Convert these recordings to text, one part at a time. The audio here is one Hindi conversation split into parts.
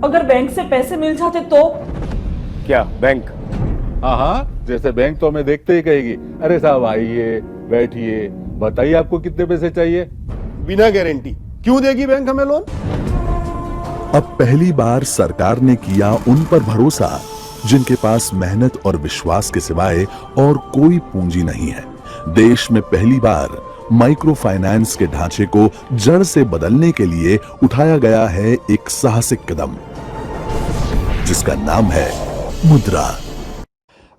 अगर बैंक से पैसे मिल जाते तो? क्या बैंक? हाँ हाँ, जैसे बैंक तो हमें देखते ही कहेगी, अरे साहब आइए बैठिए, बताइए आपको कितने पैसे चाहिए। बिना गारंटी क्यों देगी बैंक हमें लोन? अब पहली बार सरकार ने किया उन पर भरोसा जिनके पास मेहनत और विश्वास के सिवाय और कोई पूंजी नहीं है। देश में पहली बार माइक्रो फाइनेंस के ढांचे को जड़ से बदलने के लिए उठाया गया है एक साहसिक कदम, जिसका नाम है मुद्रा।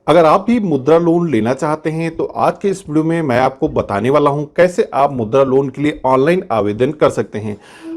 अगर आप भी मुद्रा लोन लेना चाहते हैं तो आज के इस वीडियो में मैं आपको बताने वाला हूं कैसे आप मुद्रा लोन के लिए ऑनलाइन आवेदन कर सकते हैं।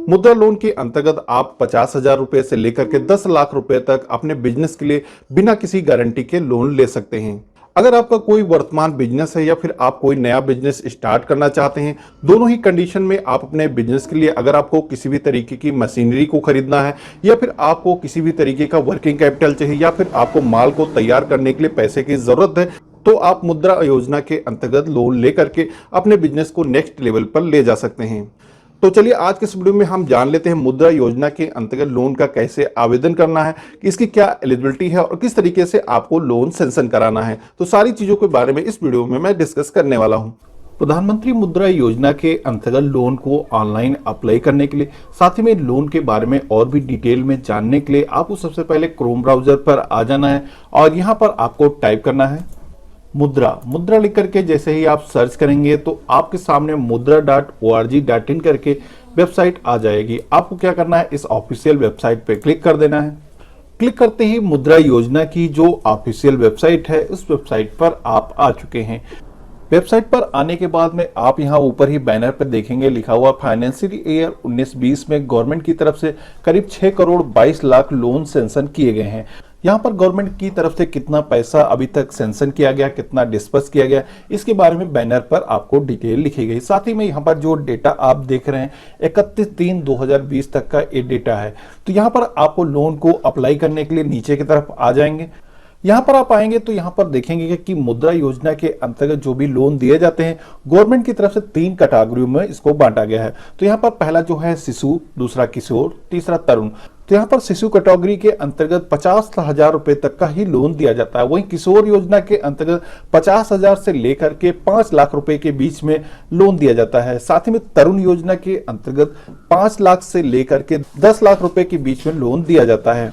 मुद्रा लोन के अंतर्गत आप 50,000 रुपए से लेकर के 10 लाख रुपए तक अपने बिजनेस के लिए बिना किसी गारंटी के लोन ले सकते हैं। अगर आपका कोई वर्तमान बिजनेस है या फिर आप कोई नया बिजनेस स्टार्ट करना चाहते हैं, दोनों ही कंडीशन में आप अपने बिजनेस के लिए अगर आपको किसी भी तरीके की मशीनरी को खरीदना है या फिर आपको किसी भी तरीके का वर्किंग कैपिटल चाहिए या फिर आपको माल को तैयार करने के लिए पैसे की जरूरत है, तो आप मुद्रा योजना के अंतर्गत लोन लेकर के अपने बिजनेस को नेक्स्ट लेवल पर ले जा सकते हैं। तो चलिए आज के इस वीडियो में हम जान लेते हैं मुद्रा योजना के अंतर्गत लोन का कैसे आवेदन करना है, कि इसकी क्या एलिजिबिलिटी है और किस तरीके से आपको लोन सैंक्शन कराना है। तो सारी चीजों के बारे में इस वीडियो में मैं डिस्कस करने वाला हूं। प्रधानमंत्री मुद्रा योजना के अंतर्गत लोन को ऑनलाइन अप्लाई करने के लिए, साथ ही में लोन के बारे में और भी डिटेल में जानने के लिए आपको सबसे पहले क्रोम ब्राउजर पर आ जाना है और यहाँ पर आपको टाइप करना है मुद्रा लिख करके जैसे ही आप सर्च करेंगे तो आपके सामने mudra.org.in करके वेबसाइट आ जाएगी। आपको क्या करना है, इस ऑफिशियल वेबसाइट पे क्लिक कर देना है। क्लिक करते ही मुद्रा योजना की जो ऑफिशियल वेबसाइट है उस वेबसाइट पर आप आ चुके हैं। वेबसाइट पर आने के बाद में आप यहाँ ऊपर ही बैनर पर देखेंगे लिखा हुआ फाइनेंशियल ईयर 19-20 में गवर्नमेंट की तरफ से करीब 6 करोड़ 22 लाख लोन सैंक्शन किए गए हैं। यहाँ पर गवर्नमेंट की तरफ से कितना पैसा अभी तक सैंक्शन किया गया, कितना डिस्पर्स किया गया, इसके बारे में बैनर पर आपको डिटेल लिखी गई। साथ ही में यहाँ पर जो डेटा आप देख रहे हैं 31/3/2020 तक का ये डेटा है। तो यहाँ पर आपको लोन को अप्लाई करने के लिए नीचे की तरफ आ जाएंगे। यहाँ पर आप आएंगे तो यहाँ पर देखेंगे कि मुद्रा योजना के अंतर्गत जो भी लोन दिए जाते हैं गवर्नमेंट की तरफ से 3 कैटेगरियों में इसको बांटा गया है। तो यहाँ पर पहला जो है शिशु, दूसरा किशोर, तीसरा तरुण। तो यहाँ पर शिशु कैटेगरी के अंतर्गत 50,000 रुपए तक का ही लोन दिया जाता है। वहीं किशोर योजना के अंतर्गत 50,000 से लेकर के 5 लाख रुपए के बीच में लोन दिया जाता है। साथ ही में तरुण योजना के अंतर्गत 5 लाख से लेकर के 10 लाख रुपए के बीच में लोन दिया जाता है।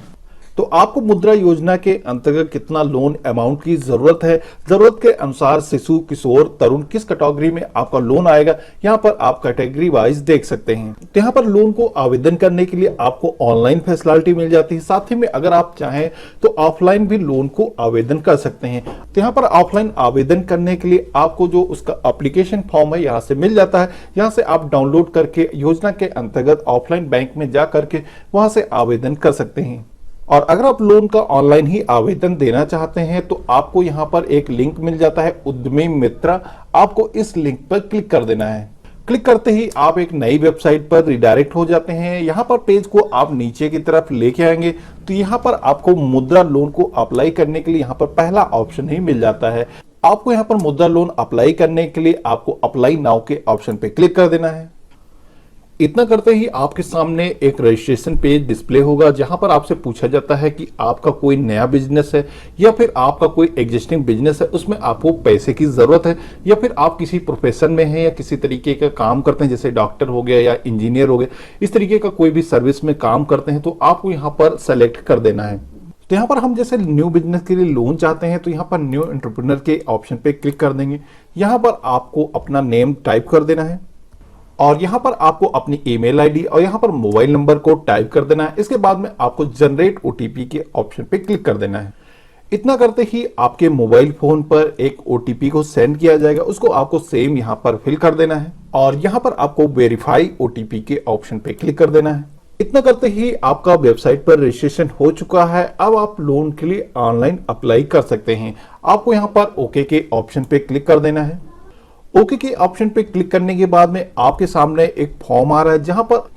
तो आपको मुद्रा योजना के अंतर्गत कितना लोन अमाउंट की जरूरत है, जरूरत के अनुसार शिशु, किशोर, तरुण किस कैटेगरी में आपका लोन आएगा, यहाँ पर आप कैटेगरी वाइज देख सकते हैं। तो यहाँ पर लोन को आवेदन करने के लिए आपको ऑनलाइन फैसिलिटी मिल जाती है। साथ ही में अगर आप चाहें तो ऑफलाइन भी लोन को आवेदन कर सकते हैं। तो यहाँ पर ऑफलाइन आवेदन करने के लिए आपको जो उसका एप्लीकेशन फॉर्म है यहाँ से मिल जाता है। यहाँ से आप डाउनलोड करके योजना के अंतर्गत ऑफलाइन बैंक में जा करके वहां से आवेदन कर सकते हैं। और अगर आप लोन का ऑनलाइन ही आवेदन देना चाहते हैं तो आपको यहाँ पर एक लिंक मिल जाता है उद्यमी मित्रा। आपको इस लिंक पर क्लिक कर देना है। क्लिक करते ही आप एक नई वेबसाइट पर रिडायरेक्ट हो जाते हैं। यहाँ पर पेज को आप नीचे की तरफ लेके आएंगे तो यहाँ पर आपको मुद्रा लोन को अप्लाई करने के लिए यहाँ पर पहला ऑप्शन ही मिल जाता है। आपको यहाँ पर मुद्रा लोन अप्लाई करने के लिए आपको अप्लाई नाउ के ऑप्शन पे क्लिक कर देना है। इतना करते ही आपके सामने एक रजिस्ट्रेशन पेज डिस्प्ले होगा जहां पर आपसे पूछा जाता है कि आपका कोई नया बिजनेस है या फिर आपका कोई एग्जिस्टिंग बिजनेस है, उसमें आपको पैसे की जरूरत है या फिर आप किसी प्रोफेशन में हैं या किसी तरीके का काम करते हैं, जैसे डॉक्टर हो गया या इंजीनियर हो गया, इस तरीके का कोई भी सर्विस में काम करते हैं तो आपको यहाँ पर सेलेक्ट कर देना है। तो यहाँ पर हम जैसे न्यू बिजनेस के लिए लोन चाहते हैं तो यहाँ पर न्यू एंटरप्रेन्योर के ऑप्शन पे क्लिक कर देंगे। यहाँ पर आपको अपना नेम टाइप कर देना है और यहाँ पर आपको अपनी ईमेल आईडी और यहाँ पर मोबाइल नंबर को टाइप कर देना है। इसके बाद में आपको जनरेट ओटीपी के ऑप्शन पे क्लिक कर देना है। इतना करते ही आपके मोबाइल फोन पर एक ओटीपी को सेंड किया जाएगा, उसको आपको सेम यहाँ पर फिल कर देना है और यहाँ पर आपको वेरीफाई ओटीपी के ऑप्शन पे क्लिक कर देना है। इतना करते ही आपका वेबसाइट पर रजिस्ट्रेशन हो चुका है। अब आप लोन के लिए ऑनलाइन अप्लाई कर सकते हैं। आपको यहाँ पर ओके के ऑप्शन पे क्लिक कर देना है। ओके के ऑप्शन पे क्लिक करने के बाद में आपके सामने एक फॉर्म आ रहा है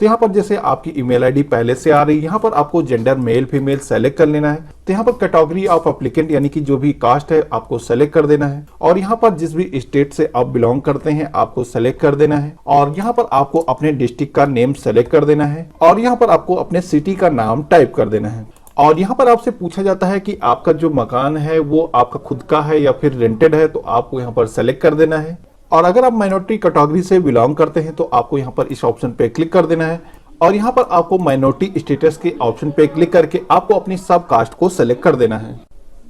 यहाँ पर जैसे आपकी ईमेल आईडी पहले से आ रही है, यहाँ पर आपको जेंडर मेल फीमेल सेलेक्ट कर लेना है। तो यहाँ पर कैटेगरी ऑफ एप्लीकेंट यानी कि जो भी कास्ट है आपको सेलेक्ट कर देना है और यहाँ पर जिस भी स्टेट से आप बिलोंग करते हैं आपको सेलेक्ट कर देना है और यहाँ पर आपको अपने डिस्ट्रिक्ट का नेम सेलेक्ट कर देना है और यहाँ पर आपको अपने सिटी का नाम टाइप कर देना है। और यहाँ पर आपसे पूछा जाता है कि आपका जो मकान है वो आपका खुद का है या फिर रेंटेड है, तो आपको यहाँ पर सेलेक्ट कर देना है। और अगर आप माइनॉरिटी कैटेगरी से बिलोंग करते हैं तो आपको यहाँ पर इस ऑप्शन पे क्लिक कर देना है और यहाँ पर आपको माइनॉरिटी स्टेटस के ऑप्शन पे क्लिक करके आपको अपनी सब कास्ट को सेलेक्ट कर देना है।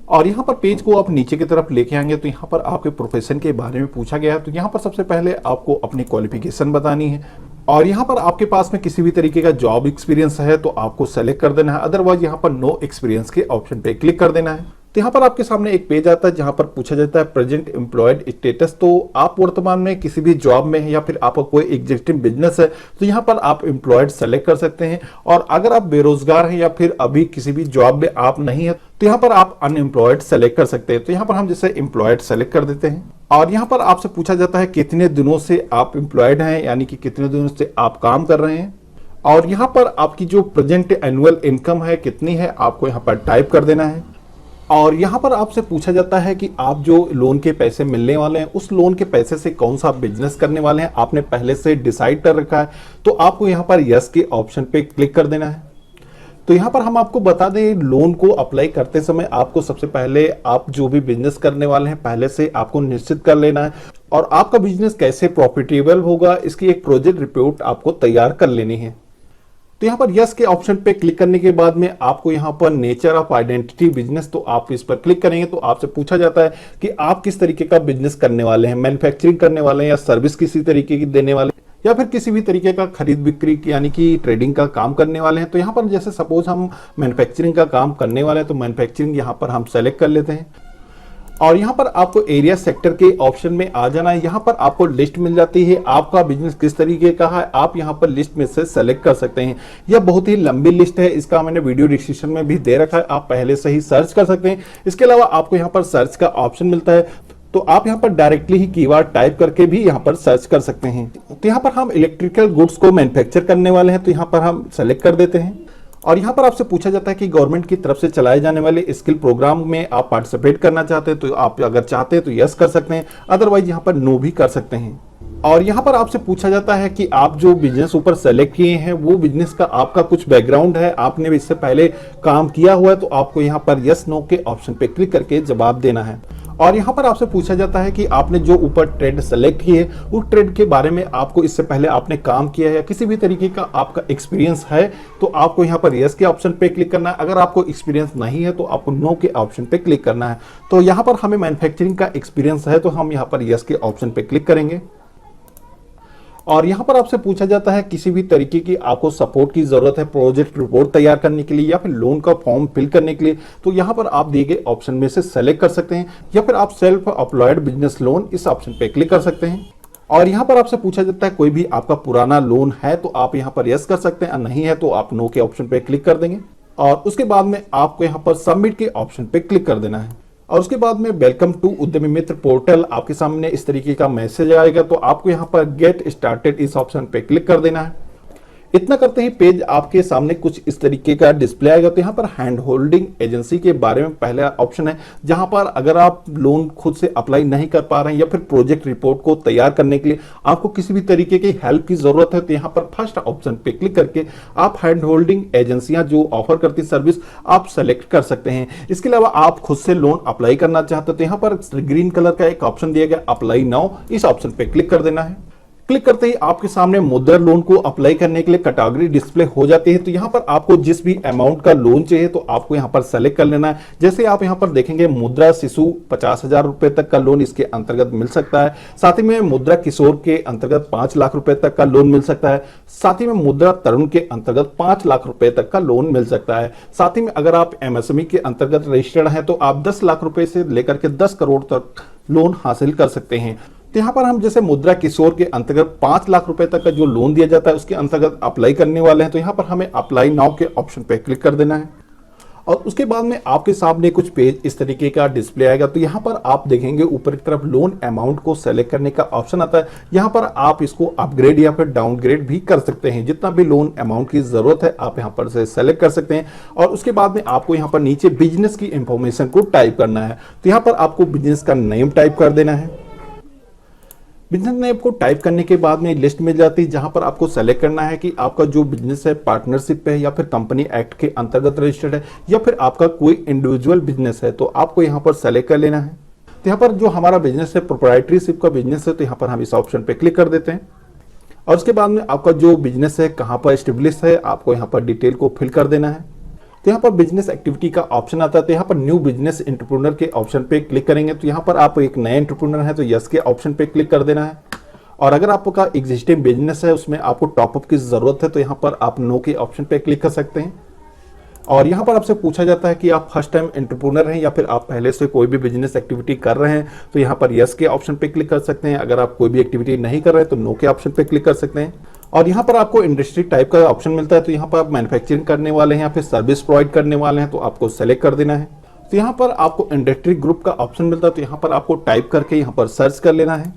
और यहाँ पर पेज को आप नीचे की तरफ लेके आएंगे तो यहाँ पर आपके प्रोफेशन के बारे में पूछा गया है। तो यहाँ पर सबसे पहले आपको अपनी क्वालिफिकेशन बतानी है और यहाँ पर आपके पास में किसी भी तरीके का जॉब एक्सपीरियंस है तो आपको सेलेक्ट कर देना है, अदरवाइज यहाँ पर नो एक्सपीरियंस के ऑप्शन पे क्लिक कर देना है। तो यहाँ पर आपके सामने एक पेज आता है जहां पर पूछा जाता है प्रेजेंट एम्प्लॉयड स्टेटस। तो आप वर्तमान में किसी भी जॉब में है या फिर आपका कोई एग्जिस्टिंग बिजनेस है तो यहाँ पर आप एम्प्लॉयड सेलेक्ट कर सकते हैं। और अगर आप बेरोजगार हैं या फिर अभी किसी भी जॉब में आप नहीं है तो यहाँ पर आप अनएम्प्लॉयड सेलेक्ट कर सकते हैं। तो यहाँ पर हम जैसे एम्प्लॉयड सेलेक्ट कर देते हैं और यहाँ पर आपसे पूछा जाता है कितने दिनों से आप एम्प्लॉयड हैं, यानी कि कितने दिनों से आप काम कर रहे हैं और यहाँ पर आपकी जो प्रेजेंट एनुअल इनकम है कितनी है आपको यहाँ पर टाइप कर देना है। और यहाँ पर आपसे पूछा जाता है कि आप जो लोन के पैसे मिलने वाले हैं उस लोन के पैसे से कौन सा बिजनेस करने वाले हैं, आपने पहले से डिसाइड कर रखा है तो आपको यहाँ पर यस के ऑप्शन पे क्लिक कर देना है। तो यहाँ पर हम आपको बता दें लोन को अप्लाई करते समय आपको सबसे पहले आप जो भी बिजनेस करने वाले हैं पहले से आपको निश्चित कर लेना है और आपका बिजनेस कैसे प्रॉफिटेबल होगा इसकी एक प्रोजेक्ट रिपोर्ट आपको तैयार कर लेनी है। तो यहाँ पर यस के ऑप्शन पे क्लिक करने के बाद में आपको यहाँ पर नेचर ऑफ आइडेंटिटी बिजनेस, तो आप इस पर क्लिक करेंगे तो आपसे पूछा जाता है कि आप किस तरीके का बिजनेस करने वाले हैं, मैन्युफैक्चरिंग करने वाले हैं या सर्विस किसी तरीके की देने वाले या फिर किसी भी तरीके का खरीद बिक्री यानी कि ट्रेडिंग का काम करने वाले हैं। तो यहाँ पर जैसे सपोज हम मैन्युफैक्चरिंग का काम करने वाले हैं तो मैन्युफैक्चरिंग यहाँ पर हम सेलेक्ट कर लेते हैं और यहाँ पर आपको एरिया सेक्टर के ऑप्शन में आ जाना है। यहाँ पर आपको लिस्ट मिल जाती है आपका बिजनेस किस तरीके का है, आप यहाँ पर लिस्ट में से सेलेक्ट कर सकते हैं। यह बहुत ही लंबी लिस्ट है, इसका मैंने वीडियो डिस्क्रिप्शन में भी दे रखा है, आप पहले से ही सर्च कर सकते हैं। इसके अलावा आपको यहाँ पर सर्च का ऑप्शन मिलता है तो आप यहाँ पर डायरेक्टली ही कीवर्ड टाइप करके भी यहाँ पर सर्च कर सकते हैं। तो यहाँ पर हम इलेक्ट्रिकल गुड्स को मैन्युफैक्चर करने वाले हैं तो यहाँ पर हम सेलेक्ट कर देते हैं और यहाँ पर आपसे पूछा जाता है कि गवर्नमेंट की तरफ से चलाए जाने वाले स्किल प्रोग्राम में आप पार्टिसिपेट करना चाहते हैं तो आप अगर चाहते हैं तो यस कर सकते हैं, अदरवाइज यहाँ पर नो भी कर सकते हैं। और यहाँ पर आपसे पूछा जाता है कि आप जो बिजनेस ऊपर सेलेक्ट किए हैं वो बिजनेस का आपका कुछ बैकग्राउंड है, आपने इससे पहले काम किया हुआ है तो आपको यहाँ पर यस नो के ऑप्शन पे क्लिक करके जवाब देना है। और यहाँ पर आपसे पूछा जाता है कि आपने जो ऊपर ट्रेड सेलेक्ट किए उस ट्रेड के बारे में आपको इससे पहले आपने काम किया है या किसी भी तरीके का आपका एक्सपीरियंस है तो आपको यहाँ पर यस के ऑप्शन पे क्लिक करना है। अगर आपको एक्सपीरियंस नहीं है तो आपको नो के ऑप्शन पे क्लिक करना है। तो यहाँ पर हमें मैन्युफैक्चरिंग का एक्सपीरियंस है तो हम यहाँ पर यस के ऑप्शन पे क्लिक करेंगे। और यहाँ पर आपसे पूछा जाता है किसी भी तरीके की आपको सपोर्ट की जरूरत है प्रोजेक्ट रिपोर्ट तैयार करने के लिए या फिर लोन का फॉर्म फिल करने के लिए, तो यहाँ पर आप दिए गए ऑप्शन में से सेलेक्ट कर सकते हैं या फिर आप सेल्फ एम्प्लॉयड बिजनेस लोन इस ऑप्शन पे क्लिक कर सकते हैं। और यहाँ पर आपसे पूछा जाता है कोई भी आपका पुराना लोन है तो आप यहाँ पर यस कर सकते हैं, नहीं है तो आप नो के ऑप्शन पे क्लिक कर देंगे और उसके बाद में आपको यहाँ पर सबमिट के ऑप्शन पे क्लिक कर देना है। और उसके बाद में वेलकम टू उद्यमी मित्र पोर्टल आपके सामने इस तरीके का मैसेज आएगा तो आपको यहाँ पर गेट स्टार्टेड इस ऑप्शन पे क्लिक कर देना है। इतना करते ही पेज आपके सामने कुछ इस तरीके का डिस्प्ले आएगा। तो यहाँ पर हैंड होल्डिंग एजेंसी के बारे में पहला ऑप्शन है जहां पर अगर आप लोन खुद से अप्लाई नहीं कर पा रहे हैं या फिर प्रोजेक्ट रिपोर्ट को तैयार करने के लिए आपको किसी भी तरीके की हेल्प की जरूरत है तो यहाँ पर फर्स्ट ऑप्शन पे क्लिक करके आप हैंड होल्डिंग एजेंसियां जो ऑफर करती सर्विस आप सेलेक्ट कर सकते हैं। इसके अलावा आप खुद से लोन अप्लाई करना चाहते हो तो यहाँ पर ग्रीन कलर का एक ऑप्शन दिया गया अप्लाई नाउ, इस ऑप्शन पे क्लिक कर देना है। क्लिक करते ही आपके सामने मुद्रा लोन को अप्लाई करने के लिए कैटेगरी डिस्प्ले हो जाती है। तो यहाँ पर आपको जिस भी अमाउंट का लोन चाहिए तो आपको यहाँ पर सेलेक्ट कर लेना है। जैसे आप यहाँ पर देखेंगे मुद्रा शिशु 50,000 रुपए तक का लोन इसके अंतर्गत मिल सकता है, साथ ही में मुद्रा किशोर के अंतर्गत 5 लाख रुपए तक का लोन मिल सकता है, साथ ही में मुद्रा तरुण के अंतर्गत 5 लाख रुपए तक का लोन मिल सकता है। साथ ही में अगर आप एमएसएमई के अंतर्गत रजिस्टर्ड हैं तो आप 10 लाख रुपए से लेकर के 10 करोड़ तक लोन हासिल कर सकते हैं। तो यहाँ पर हम जैसे मुद्रा किशोर के अंतर्गत 5 लाख रुपए तक का जो लोन दिया जाता है उसके अंतर्गत अप्लाई करने वाले हैं तो यहाँ पर हमें अप्लाई नाउ के ऑप्शन पे क्लिक कर देना है। और उसके बाद में आपके सामने कुछ पेज इस तरीके का डिस्प्ले आएगा। तो यहाँ पर आप देखेंगे ऊपर की तरफ लोन अमाउंट को सेलेक्ट करने का ऑप्शन आता है। यहाँ पर आप इसको अपग्रेड या फिर डाउनग्रेड भी कर सकते हैं। जितना भी लोन अमाउंट की जरूरत है आप यहाँ पर से सेलेक्ट कर सकते हैं। और उसके बाद में आपको यहाँ पर नीचे बिजनेस की इंफॉर्मेशन को टाइप करना है। तो यहाँ पर आपको बिजनेस का नेम टाइप कर देना है। बिजनेस नेम को टाइप करने के बाद में लिस्ट मिल जाती है जहां पर आपको सेलेक्ट करना है कि आपका जो बिजनेस है पार्टनरशिप है या फिर कंपनी एक्ट के अंतर्गत रजिस्टर्ड है या फिर आपका कोई इंडिविजुअल बिजनेस है। तो आपको यहां पर सेलेक्ट कर लेना है। तो यहाँ पर जो हमारा बिजनेस है प्रोप्राइटरीशिप का बिजनेस है, तो यहाँ पर हम इस ऑप्शन पे क्लिक कर देते हैं। और उसके बाद में आपका जो बिजनेस है कहाँ पर एस्टेब्लिश है आपको यहाँ पर डिटेल को फिल कर देना है। तो यहाँ पर बिजनेस एक्टिविटी का ऑप्शन आता है। तो यहाँ पर न्यू बिजनेस एंटरप्रेन्योर के ऑप्शन पे क्लिक करेंगे। तो यहाँ पर आप एक नए एंटरप्रेन्योर है तो यस के ऑप्शन पे क्लिक कर देना है। और अगर आपका एग्जिस्टिंग बिजनेस है उसमें आपको टॉपअप की जरूरत है तो यहाँ पर आप नो के ऑप्शन पे क्लिक कर सकते हैं। और यहाँ पर आपसे पूछा जाता है कि आप फर्स्ट टाइम एंटरप्रेन्योर हैं या फिर आप पहले से कोई भी बिजनेस एक्टिविटी कर रहे हैं, तो यहाँ पर यस के ऑप्शन पे क्लिक कर सकते हैं। अगर आप कोई भी एक्टिविटी नहीं कर रहे हैं तो नो के ऑप्शन पे क्लिक कर सकते हैं। और यहाँ पर आपको इंडस्ट्री टाइप का ऑप्शन मिलता है। तो यहाँ पर आप मैन्युफैक्चरिंग करने वाले हैं या फिर सर्विस प्रोवाइड करने वाले हैं तो आपको सेलेक्ट कर देना है। तो यहाँ पर आपको इंडस्ट्री ग्रुप का ऑप्शन मिलता है। तो यहाँ पर आपको टाइप करके यहाँ पर सर्च कर लेना है।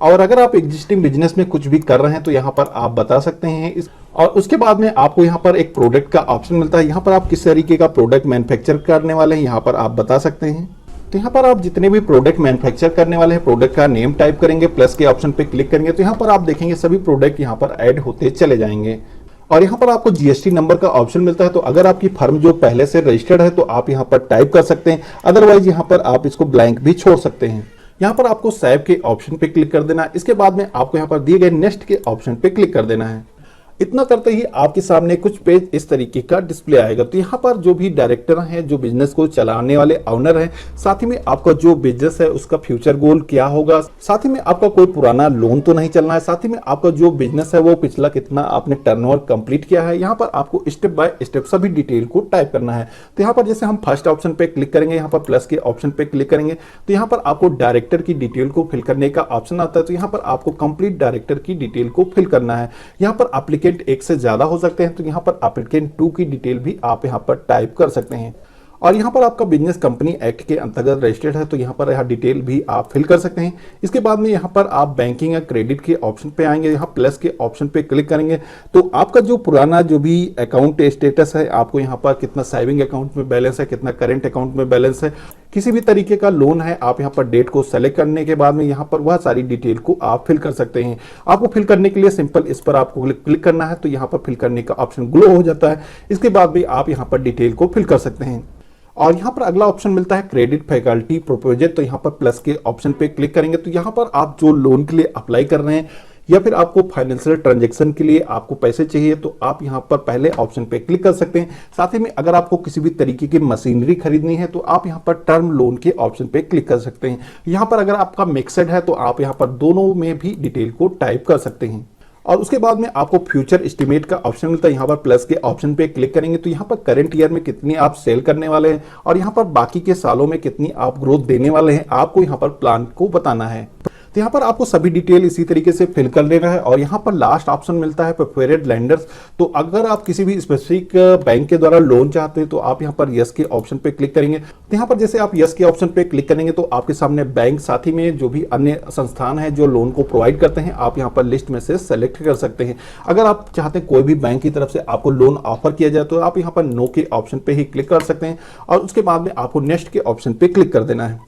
और अगर आप एग्जिस्टिंग बिजनेस में कुछ भी कर रहे हैं तो यहाँ पर आप बता सकते हैं और उसके बाद में आपको यहाँ पर एक प्रोडक्ट का ऑप्शन मिलता है। यहाँ पर आप किस तरीके का प्रोडक्ट मैन्युफैक्चर करने वाले हैं यहाँ पर आप बता सकते हैं। तो यहाँ पर आप जितने भी प्रोडक्ट मैन्युफैक्चर करने वाले हैं प्रोडक्ट का नेम टाइप करेंगे, प्लस के ऑप्शन पे क्लिक करेंगे तो यहाँ पर आप देखेंगे सभी प्रोडक्ट यहाँ पर ऐड होते चले जाएंगे। और यहाँ पर आपको जीएसटी नंबर का ऑप्शन मिलता है। तो अगर आपकी फर्म जो पहले से रजिस्टर्ड है तो आप यहाँ पर टाइप कर सकते हैं, अदरवाइज यहाँ पर आप इसको ब्लैंक भी छोड़ सकते हैं। यहाँ पर आपको सेव के ऑप्शन पे क्लिक कर देना है। इसके बाद में आपको यहाँ पर दिए गए नेक्स्ट के ऑप्शन पे क्लिक कर देना है। इतना करते ही आपके सामने कुछ पेज इस तरीके का डिस्प्ले आएगा। तो यहाँ पर जो भी डायरेक्टर हैं, जो बिजनेस को चलाने वाले ऑनर हैं, साथ ही में आपका जो बिजनेस है उसका फ्यूचर गोल क्या होगा, साथ ही में आपका कोई पुराना लोन तो नहीं चलना है, साथ ही में आपका जो बिजनेस है वो पिछला कितना आपने टर्नओवर कंप्लीट किया है। यहाँ पर आपको स्टेप बाय स्टेप सभी डिटेल को टाइप करना है। तो यहाँ पर जैसे हम फर्स्ट ऑप्शन पे क्लिक करेंगे, यहाँ पर प्लस के ऑप्शन पे क्लिक करेंगे तो यहाँ पर आपको डायरेक्टर की डिटेल को फिल करने का ऑप्शन आता है। तो यहाँ पर आपको कंप्लीट डायरेक्टर की डिटेल को फिल करना है। यहाँ पर एप्लीकेंट एक से ज्यादा हो सकते हैं तो यहाँ पर एप्लीकेंट 2 की डिटेल भी आप यहाँ पर टाइप कर सकते हैं। और यहाँ पर आपका बिजनेस कंपनी एक्ट के अंतर्गत रजिस्टर्ड है तो यहाँ पर यह डिटेल भी आप फिल कर सकते हैं। इसके बाद में यहाँ पर आप बैंकिंग या क्रेडिट के ऑप्शन पे आएंगे, यहाँ प्लस के ऑप्शन पे क्लिक करेंगे तो आपका जो पुराना जो भी अकाउंट स्टेटस है, आपको यहाँ पर कितना सेविंग अकाउंट में बैलेंस है, कितना करेंट अकाउंट में बैलेंस है, किसी भी तरीके का लोन है, आप यहाँ पर डेट को सेलेक्ट करने के बाद में यहाँ पर वह सारी डिटेल को आप फिल कर सकते हैं। आपको फिल करने के लिए सिंपल इस पर आपको क्लिक करना है तो यहाँ पर फिल करने का ऑप्शन ग्लो हो जाता है। इसके बाद भी आप यहाँ पर डिटेल को फिल कर सकते हैं। और यहाँ पर अगला ऑप्शन मिलता है क्रेडिट फैकल्टी प्रोपोजल। तो यहाँ पर प्लस के ऑप्शन पे क्लिक करेंगे तो यहाँ पर आप जो लोन के लिए अप्लाई कर रहे हैं या फिर आपको फाइनेंशियल ट्रांजैक्शन के लिए आपको पैसे चाहिए तो आप यहाँ पर पहले ऑप्शन पे क्लिक कर सकते हैं। साथ ही में अगर आपको किसी भी तरीके की मशीनरी खरीदनी है तो आप यहाँ पर टर्म लोन के ऑप्शन पे क्लिक कर सकते हैं। यहाँ पर अगर आपका मिक्सड है तो आप यहाँ पर दोनों में भी डिटेल को टाइप कर सकते हैं। और उसके बाद में आपको फ्यूचर एस्टिमेट का ऑप्शन मिलता है। यहाँ पर प्लस के ऑप्शन पे क्लिक करेंगे तो यहाँ पर करंट ईयर में कितनी आप सेल करने वाले हैं और यहाँ पर बाकी के सालों में कितनी आप ग्रोथ देने वाले हैं, आपको यहाँ पर प्लान को बताना है। तो यहाँ पर आपको सभी डिटेल इसी तरीके से फिल कर लेना है। और यहाँ पर लास्ट ऑप्शन मिलता है प्रेफर्ड लेंडर्स। तो अगर आप किसी भी स्पेसिफिक बैंक के द्वारा लोन चाहते हैं तो आप यहाँ पर यस के ऑप्शन पे क्लिक करेंगे। तो यहाँ पर जैसे आप यस के ऑप्शन पे क्लिक करेंगे तो आपके सामने बैंक, साथ ही में जो भी अन्य संस्थान है जो लोन को प्रोवाइड करते हैं, आप यहाँ पर लिस्ट में से सेलेक्ट कर सकते हैं। अगर आप चाहते हैं कोई भी बैंक की तरफ से आपको लोन ऑफर किया जाए तो आप यहाँ पर नो के ऑप्शन पे ही क्लिक कर सकते हैं। और उसके बाद में आपको नेक्स्ट के ऑप्शन पे क्लिक कर देना है।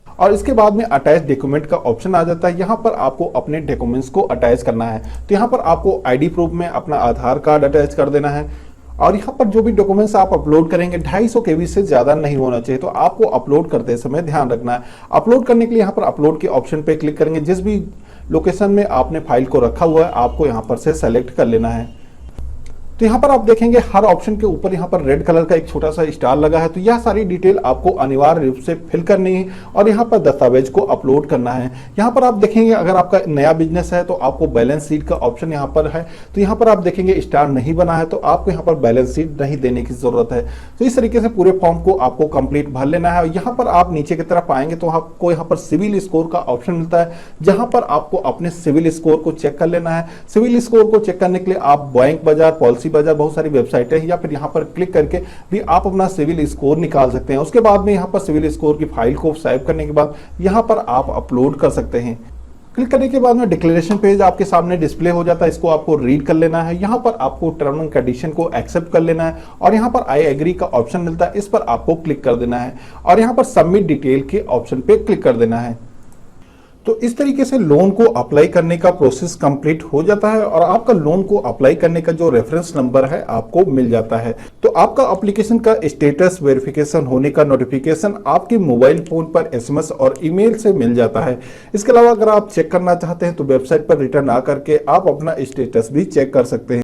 और इसके बाद में अटैच डॉक्यूमेंट का ऑप्शन आ जाता है। यहाँ पर आपको अपने डॉक्यूमेंट्स को अटैच करना है। तो यहाँ पर आपको आईडी प्रूफ में अपना आधार कार्ड अटैच कर देना है। और यहाँ पर जो भी डॉक्यूमेंट्स आप अपलोड करेंगे 250 KB से ज़्यादा नहीं होना चाहिए। तो आपको अपलोड करते समय ध्यान रखना है। अपलोड करने के लिए यहाँ पर अपलोड के ऑप्शन पे क्लिक करेंगे। जिस भी लोकेशन में आपने फाइल को रखा हुआ है आपको यहाँ पर से सेलेक्ट कर लेना है। तो यहाँ पर आप देखेंगे हर ऑप्शन के ऊपर यहाँ पर रेड कलर का एक छोटा सा स्टार लगा है। तो यह सारी डिटेल आपको अनिवार्य रूप से फिल करनी है और यहाँ पर दस्तावेज को अपलोड करना है। यहाँ पर आप देखेंगे अगर आपका नया बिजनेस है तो आपको बैलेंस शीट का ऑप्शन यहाँ पर है। तो यहाँ पर आप देखेंगे स्टार नहीं बना है तो आपको यहाँ पर बैलेंस शीट नहीं देने की जरूरत है। तो इस तरीके से पूरे फॉर्म को आपको कंप्लीट भर लेना है। यहाँ पर आप नीचे की तरफ आएंगे तो आपको यहाँ पर सिविल स्कोर का ऑप्शन मिलता है, जहाँ पर आपको अपने सिविल स्कोर को चेक कर लेना है। सिविल स्कोर को चेक करने के लिए आप बैंक बाजार पॉलिसी पॉलिसी बाजार बहुत सारी वेबसाइट है, या फिर यहाँ पर क्लिक करके भी आप अपना सिविल स्कोर निकाल सकते हैं। उसके बाद में यहाँ पर सिविल स्कोर की फाइल को सेव करने के बाद यहाँ पर आप अपलोड कर सकते हैं। क्लिक करने के बाद में डिक्लेरेशन पेज आपके सामने डिस्प्ले हो जाता है। इसको आपको रीड कर लेना है। यहाँ पर आपको टर्म एंड कंडीशन को एक्सेप्ट कर लेना है और यहाँ पर आई एग्री का ऑप्शन मिलता है, इस पर आपको क्लिक कर देना है और यहाँ पर सबमिट डिटेल के ऑप्शन पे क्लिक कर देना है। तो इस तरीके से लोन को अप्लाई करने का प्रोसेस कंप्लीट हो जाता है और आपका लोन को अप्लाई करने का जो रेफरेंस नंबर है आपको मिल जाता है। तो आपका एप्लीकेशन का स्टेटस वेरिफिकेशन होने का नोटिफिकेशन आपके मोबाइल फोन पर एसएमएस और ईमेल से मिल जाता है। इसके अलावा अगर आप चेक करना चाहते हैं तो वेबसाइट पर रिटर्न आकर के आप अपना स्टेटस भी चेक कर सकते हैं।